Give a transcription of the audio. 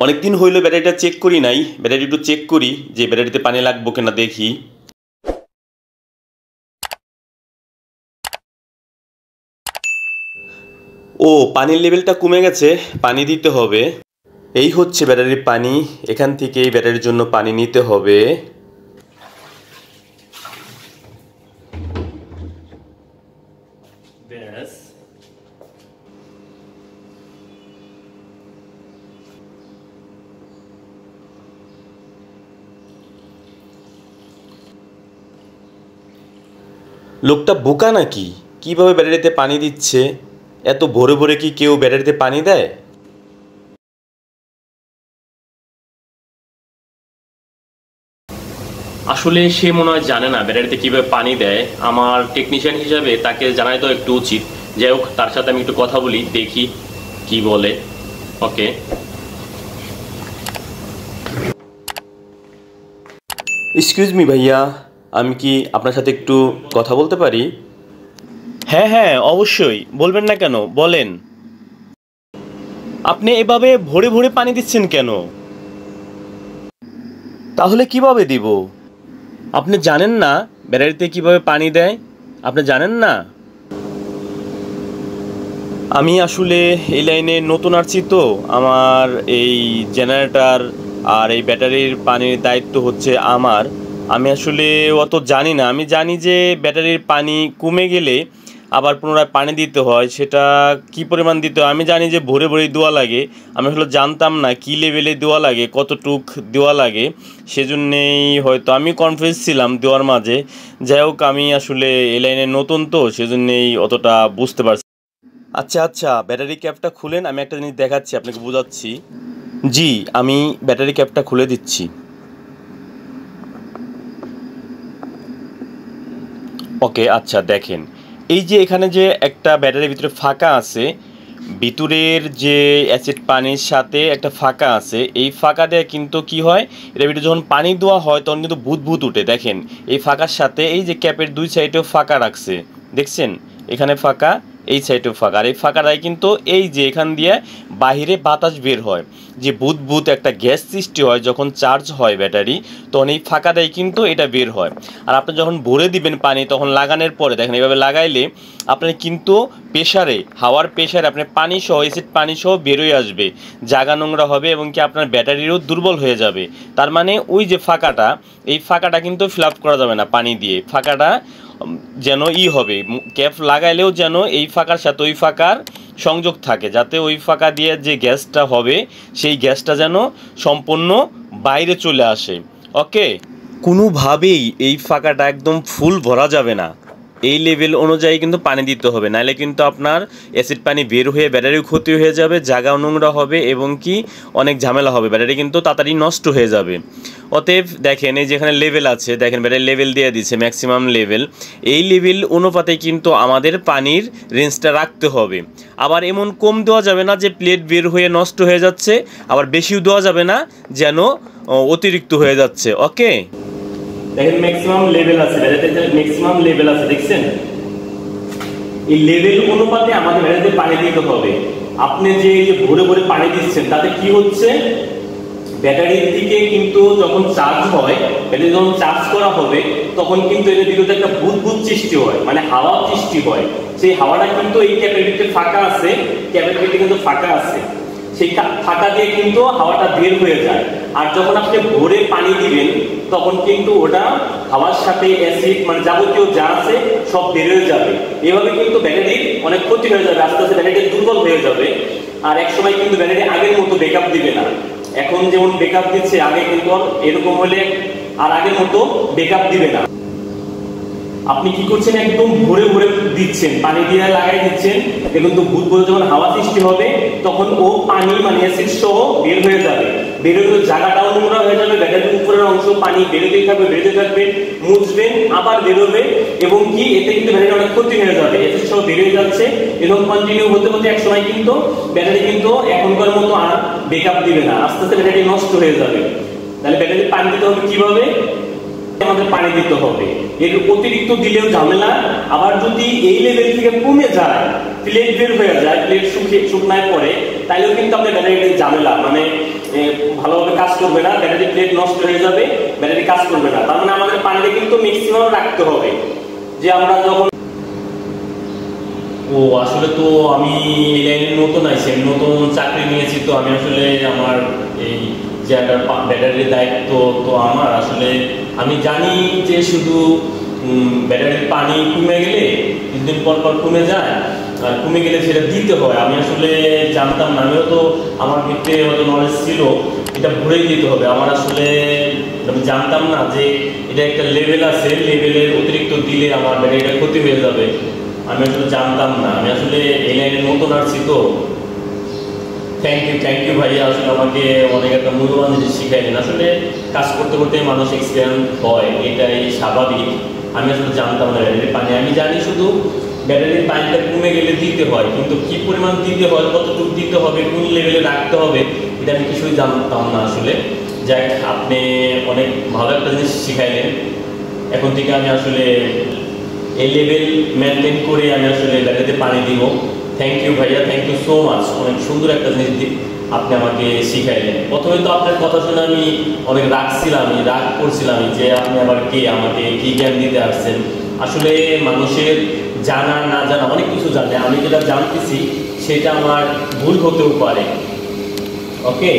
অনেকদিন হইলো ব্যাটারিটা চেক করি নাই। ব্যাটারি একটু চেক করি যে ব্যাটারিতে পানি লাগবো কিনা দেখি। ও, পানির লেভেলটা কমে গেছে, পানি দিতে হবে। এই হচ্ছে ব্যাটারির পানি, এখান থেকে এই ব্যাটারির জন্য পানি নিতে হবে। ব্যাস, লোকটা বোকা নাকি? কিভাবে ব্যাটারিতে পানি দিচ্ছে? এত ভোরে ভোরে কি কেউ ব্যাটারিতে পানি দেয়? আসলে সে মনে হয় জানে না ব্যাটারিতে কিভাবে পানি দেয়। আমার টেকনিশিয়ান হিসাবে তাকে জানাই তো একটু উচিত। যাই হোক, তার সাথে আমি একটু কথা বলি, দেখি কি বলে। ওকে, এক্সকিউজ মি ভাইয়া, আমি কি আপনার সাথে একটু কথা বলতে পারি? হ্যাঁ হ্যাঁ, অবশ্যই, বলবেন না কেন, বলেন। আপনি এভাবে ভরে ভরে পানি দিচ্ছেন কেন? তাহলে কিভাবে দিব? আপনি জানেন না ব্যাটারিতে কিভাবে পানি দেয়? আপনি জানেন না? আমি আসলে এই লাইনে নতুন আসছি তো, আমার এই জেনারেটর আর এই ব্যাটারির পানির দায়িত্ব হচ্ছে আমার। আমি আসলে অত জানি না। আমি জানি যে ব্যাটারির পানি কমে গেলে আবার পুনরায় পানি দিতে হয়, সেটা কি পরিমাণ দিতে হয় আমি জানি যে ভরে ভরেই দেওয়া লাগে। আমি আসলে জানতাম না কী লেভেলে দেওয়া লাগে, কতটুক দেওয়া লাগে, সেজন্যেই হয়তো আমি কনফিউজ ছিলাম দেওয়ার মাঝে। যাই হোক, আমি আসলে এই লাইনে নতুন তো, সেজন্যেই অতটা বুঝতে পারছি। আচ্ছা আচ্ছা, ব্যাটারি ক্যাপটা খুলেন, আমি একটা জিনিস দেখাচ্ছি, আপনাকে বোঝাচ্ছি। জি, আমি ব্যাটারি ক্যাপটা খুলে দিচ্ছি। ওকে, আচ্ছা দেখেন, এই যে এখানে যে একটা ব্যাটারির ভিতরে ফাঁকা আছে, ভিতরের যে অ্যাসিড পানির সাথে একটা ফাঁকা আছে, এই ফাঁকা দিয়ে কিন্তু কি হয়, এটার ভিতরে যখন পানি দেওয়া হয় তখন কিন্তু বুদবুদ উঠে। দেখেন, এই ফাঁকার সাথে এই যে ক্যাপের দুই সাইডেও ফাঁকা রাখছে, দেখছেন? এখানে ফাঁকা, এই সাইডেও ফাঁকা, আর এই ফাঁকাটাই কিন্তু এই যে এখান দিয়ে বাহিরে বাতাস বের হয়, যে বুদবুদ একটা গ্যাস সৃষ্টি হয় যখন চার্জ হয় ব্যাটারি, তখন এই ফাঁকাটাই কিন্তু এটা বের হয়। আর আপনি যখন ভরে দিবেন পানি, তখন লাগানোর পরে দেখেন এইভাবে লাগাইলে আপনার কিন্তু প্রেশারে, হাওয়ার প্রেশারে আপনার পানি সহ, এসিড পানি সহ বেরোয় আসবে, জায়গা নোংরা হবে এবং কি আপনার ব্যাটারিরও দুর্বল হয়ে যাবে। তার মানে ওই যে ফাঁকাটা, এই ফাঁকাটা কিন্তু ফিল আপ করা যাবে না পানি দিয়ে। ফাঁকাটা যেন হবে, ক্যাপ লাগাইলেও যেন এই ফাঁকার সাথে ওই ফাঁকার সংযোগ থাকে, যাতে ওই ফাঁকা দিয়ে যে গ্যাসটা হবে সেই গ্যাসটা যেন সম্পূর্ণ বাইরে চলে আসে। ওকে, কোনোভাবেই এই ফাঁকাটা একদম ফুল ভরা যাবে না, এই লেভেল অনুযায়ী কিন্তু পানি দিতে হবে, নাহলে কিন্তু আপনার অ্যাসিড পানি বের হয়ে ব্যাটারির ক্ষতি হয়ে যাবে, জায়গাও নোংরা হবে এবং কি অনেক ঝামেলা হবে, ব্যাটারি কিন্তু তাড়াতাড়ি নষ্ট হয়ে যাবে। অতএব দেখেন, এই যেখানে লেভেল আছে, দেখেন ব্যাটারি লেভেল দিয়ে দিচ্ছে ম্যাক্সিমাম লেভেল। এই লেভেল অনুপাতে কিন্তু আমাদের পানির রেঞ্জটা রাখতে হবে। আবার এমন কম দেওয়া যাবে না যে প্লেট বের হয়ে নষ্ট হয়ে যাচ্ছে, আবার বেশিও দেওয়া যাবে না যেন অতিরিক্ত হয়ে যাচ্ছে। ওকে, দেখেন ম্যাক্সিমাম লেভেল আছে, ব্যাটারিতে ম্যাক্সিমাম লেভেল আছে, দেখছেন? এই লেভেল অনুপাতে আমাদের ব্যাটারিতে পানি দিতে হবে। আপনি যে ভরে ভরে পানি দিচ্ছেন, তাতে কি হচ্ছে, ব্যাটারির দিকে কিন্তু যখন চার্জ হয়, ব্যাটারি যখন চার্জ করা হবে, তখন কিন্তু এর ভিতরে একটা বুদবুদ সৃষ্টি হয়, মানে হাওয়া সৃষ্টি হয়। সেই হাওয়াটা কিন্তু এই ক্যাপের ভিতরে ফাঁকা আছে, ক্যাপের ভিতরে কিন্তু ফাঁকা আছে, সেই ফাঁকা দিয়ে কিন্তু হাওয়াটা বের হয়ে যায়। আর যখন আপনি ভরে পানি দিবেন, তখন কিন্তু ওটা হাওয়ার সাথে অ্যাসিড, মানে যাবতীয় যা আছে সব বের হয়ে যাবে। এভাবে কিন্তু ব্যাটারির অনেক ক্ষতি হয়ে যাবে, আস্তে আস্তে ব্যাটারি দুর্বল হয়ে যাবে। আর এক সময় কিন্তু ব্যাটারি আগের মতো ব্যাকআপ দিবে না। এখন যেমন ব্যাকআপ দিচ্ছে, আগে কিন্তু এরকম হলে আর আগের মতো ব্যাকআপ দিবে না। আপনি কি করছেন, একদম ভরে ভরে দিচ্ছেন, পানি দিয়ে লাগাই দিচ্ছেন, কিন্তু বুদবুদ যখন হাওয়া সৃষ্টি হবে, তখন ও পানি মানে অ্যাসিড সহ বের হয়ে যাবে। বের হয়ে জায়গাটাও নোংরা হয়ে যাবে, ব্যাটারির উপরের অংশ পানি বেরোতেই থাকবে, বেরোতে থাকবে, মুছবেন আবার বেরোবে, এবং কি এতে কিন্তু ব্যাটারি অনেক ক্ষতি হয়ে যাবে, অ্যাসিড সহ বেরিয়ে যাচ্ছে। এবং কন্টিনিউ হতে হতে এক সময় কিন্তু ব্যাটারি কিন্তু এখনকার মতো আর ব্যাকআপ দিবে না, আস্তে আস্তে ব্যাটারি নষ্ট হয়ে যাবে। তাহলে ব্যাটারি পানি দিতে হবে কিভাবে? আমাদের পানি দিতে হবে, এর অতিরিক্ত দিলেও ঝামেলা। আবার যদি এই লেভেল থেকে কমে যায়, প্লেট বের হয়ে যায়, প্লেট শুকনায় পড়ে, তাহলেও কিন্তু আপনার ব্যাটারির ঝামেলা, মানে ভালোভাবে কাজ করবে না, ব্যাটারি প্লেট নষ্ট হয়ে যাবে, ব্যাটারি কাজ করবে না। তার মানে আমাদের পানিটা কিন্তু ম্যাক্সিমাম রাখতে হবে। যে আমরা যখন আসলে তো আমি এই লাইনের নতুন আইছি, আমি নতুন চাকরি নিয়েছি, তো আমি আসলে আমার এই জায়গার ব্যাটারির দায়িত্ব তো আমার। আসলে আমি জানি যে শুধু ব্যাটারির পানি কমে গেলে, কিছুদিন পর পর কমে যায়, আর কমে গেলে সেটা দিতে হয়। আমি আসলে জানতাম না, আমিও তো আমার ভিতরে হয়তো নলেজ ছিল এটা ভরেই দিতে হবে। আমার আসলে আমি জানতাম না যে এটা একটা লেভেল আছে, লেভেলের অতিরিক্ত দিলে আমার ব্যাটারিটা ক্ষতি হয়ে যাবে। আমি আসলে জানতাম না, আমি আসলে এই লাইনে নতুন আসছি তো। থ্যাংক ইউ ভাইয়া, আসলে আমাকে অনেক একটা মূল্যবান জিনিস শিখাইলেন। আসলে কাজ করতে করতে মানুষ এক্সপিরিয়েন্স হয়, এটাই স্বাভাবিক। আমি আসলে জানতাম না ব্যাটারির পানি, আমি জানি শুধু ব্যাটারির পানিটা কমে গেলে দিতে হয়, কিন্তু কি পরিমাণ দিতে হয়, কতটুকু দিতে হবে, কোন লেভেলে রাখতে হবে, এটা আমি কিছুই জানতাম না আসলে। যাক, আপনি অনেক ভালো একটা জিনিস শিখাইলেন। এখন থেকে আমি আসলে এই লেভেল মেনটেন করে আমি আসলে ব্যাটারিতে পানি দিব। থ্যাংক ইউ ভাইয়া, থ্যাংক ইউ সো মাচ। অনেক সুন্দর একটা জিনিস আপনি আমাকে শিখাইলেন। প্রথমে তো আপনার কথা শুনে আমি অনেক রাগ করছিলাম যে আপনি আবার কে, আমাকে কি জ্ঞান দিতে আসছেন। আসলে মানুষের জানা না জানা অনেক কিছু জানে, আমি যেটা জানতেছি সেটা আমার ভুল হতেও পারে। ওকে।